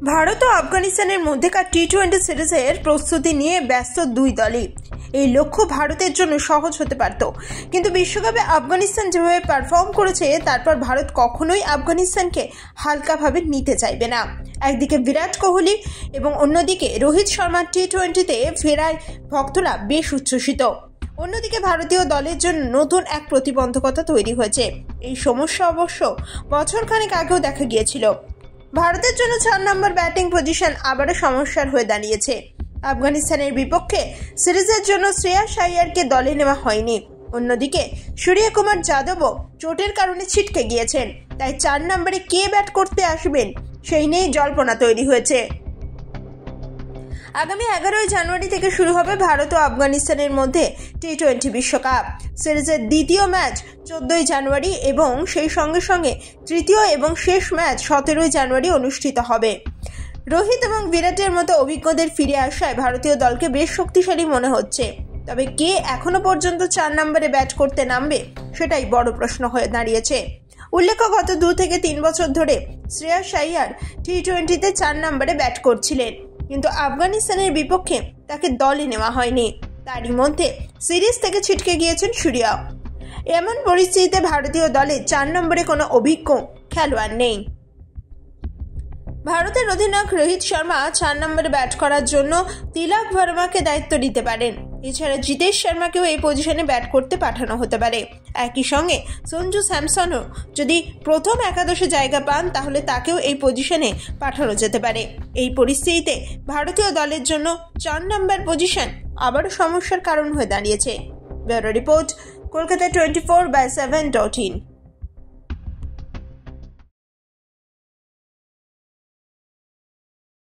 ভারত ও আফগানিস্তানের মধ্যেকার টি-20 সিরিজের প্রস্তুতি নিয়ে ব্যস্ত দুই দলই। এই লক্ষ্য ভারতের জন্য সহজ হতে পারত, কিন্তু বিশ্বকাপে আফগানিস্তান যেভাবে পারফর্ম করেছে তারপর ভারত কখনোই আফগানিস্তানকে হালকাভাবে নিতে চাইবে না। একদিকে বিরাট কোহলি এবং অন্যদিকে রোহিত শর্মার টি-20তে ফেরায় ভক্তরা বেশ উচ্ছ্বসিত। অন্যদিকে ভারতীয় দলের জন্য নতুন এক প্রতিবন্ধকতা তৈরি হয়েছে। এই সমস্যা অবশ্য বছরখানেক আগেও দেখা গিয়েছিল। ভারতের জন্য 4 নম্বর ব্যাটিং পজিশন আবারও সমস্যার হয়ে দাঁড়িয়েছে। আফগানিস্তানের বিপক্ষে সিরিজের জন্য শ্রেয়াস আইয়ারকে দলে নেওয়া হয়নি। অন্যদিকে সূর্যকুমার যাদবও চোটের কারণে ছিটকে গিয়েছেন, তাই 4 নম্বরে কে ব্যাট করতে আসবেন সেই নিয়েই জল্পনা তৈরি হয়েছে। আগামী 11 জানুয়ারি থেকে শুরু হবে ভারত ও আফগানিস্তানের মধ্যে টি-20 বিশ্বকাপ সিরিজের দ্বিতীয় ম্যাচ 14 জানুয়ারি এবং সেই সঙ্গে সঙ্গে তৃতীয় এবং শেষ ম্যাচ 17 জানুয়ারি অনুষ্ঠিত হবে। রোহিত এবং বিরাটের মতো অভিজ্ঞদের ফিরে আসায় ভারতীয় দলকে বেশ শক্তিশালী মনে হচ্ছে। তবে কে এখনো পর্যন্ত 4 নম্বরে ব্যাট করতে নামবে সেটাই বড় প্রশ্ন হয়ে দাঁড়িয়েছে। উল্লেখ্য, গত 2 থেকে 3 বছর ধরে শ্রেয়াস আইয়ার টি-20তে 4 নম্বরে ব্যাট করছিলেন, কিন্তু আফগানিস্তানের বিপক্ষে তাকে দলে নেওয়া হয়নি। তারই মধ্যে সিরিজ থেকে ছিটকে গিয়েছেন সূর্য। এমন পরিস্থিতিতে ভারতীয় দলে 4 নম্বরে কোনো অভিজ্ঞ খেলোয়াড় নেই। ভারতের অধিনায়ক রোহিত শর্মা 4 নম্বরে ব্যাট করার জন্য তিলক ভার্মাকে দায়িত্ব দিতে পারেন। এছাড়া জিতেশ শর্মাকেও এই পজিশনে ব্যাট করতে পাঠানো হতে পারে। একই সঙ্গে সঞ্জু স্যামসনও যদি প্রথম একাদশে জায়গা পান তাহলে তাকেও এই পজিশনে পাঠানো যেতে পারে। এই পরিস্থিতিতে ভারতীয় দলের জন্য 4 নম্বর পজিশন আবারও সমস্যার কারণ হয়ে দাঁড়িয়েছে। Bureau report, Kolkata 24/7.in।